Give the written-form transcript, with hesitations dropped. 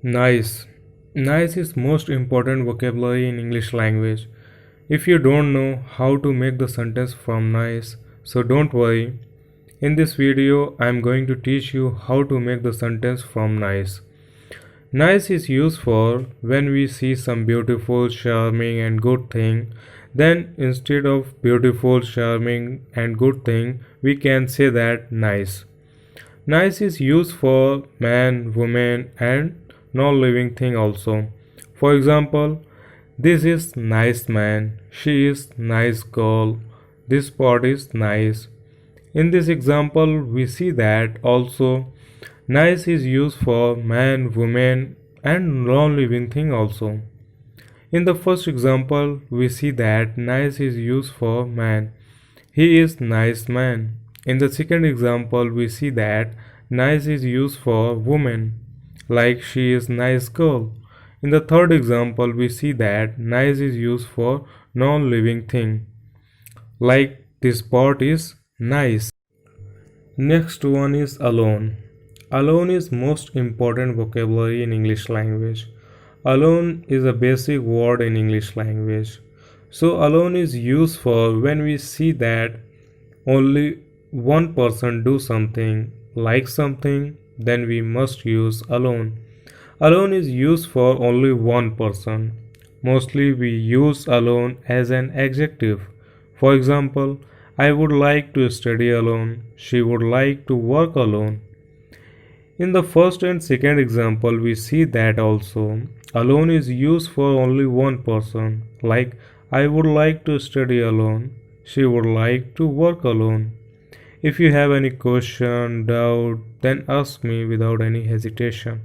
Nice. Nice is most important vocabulary in English language. If you don't know how to make the sentence from nice, so don't worry. In this video, I am going to teach you how to make the sentence from nice. Nice is used for when we see some beautiful, charming and good thing. Then instead of beautiful, charming and good thing, we can say that nice. Nice is used for man, woman and non-living thing also. For example, this is nice man, she is nice girl, this pot is nice. In this example, we see that also nice is used for man, woman and non-living thing also. In the first example, we see that nice is used for man. He is nice man. In the second example, we see that nice is used for woman, like she is nice girl. In the third example, we see that nice is used for non-living thing, like this pot is nice. Next one is alone. Alone is most important vocabulary in English language. Alone is a basic word in English language. So alone is used for when we see that only one person do something, like something, then we must use alone. Alone is used for only one person. Mostly we use alone as an adjective. For example, I would like to study alone. She would like to work alone. In the first and second example, we see that also alone is used for only one person. Like I would like to study alone. She would like to work alone. If you have any question, doubt, then ask me without any hesitation.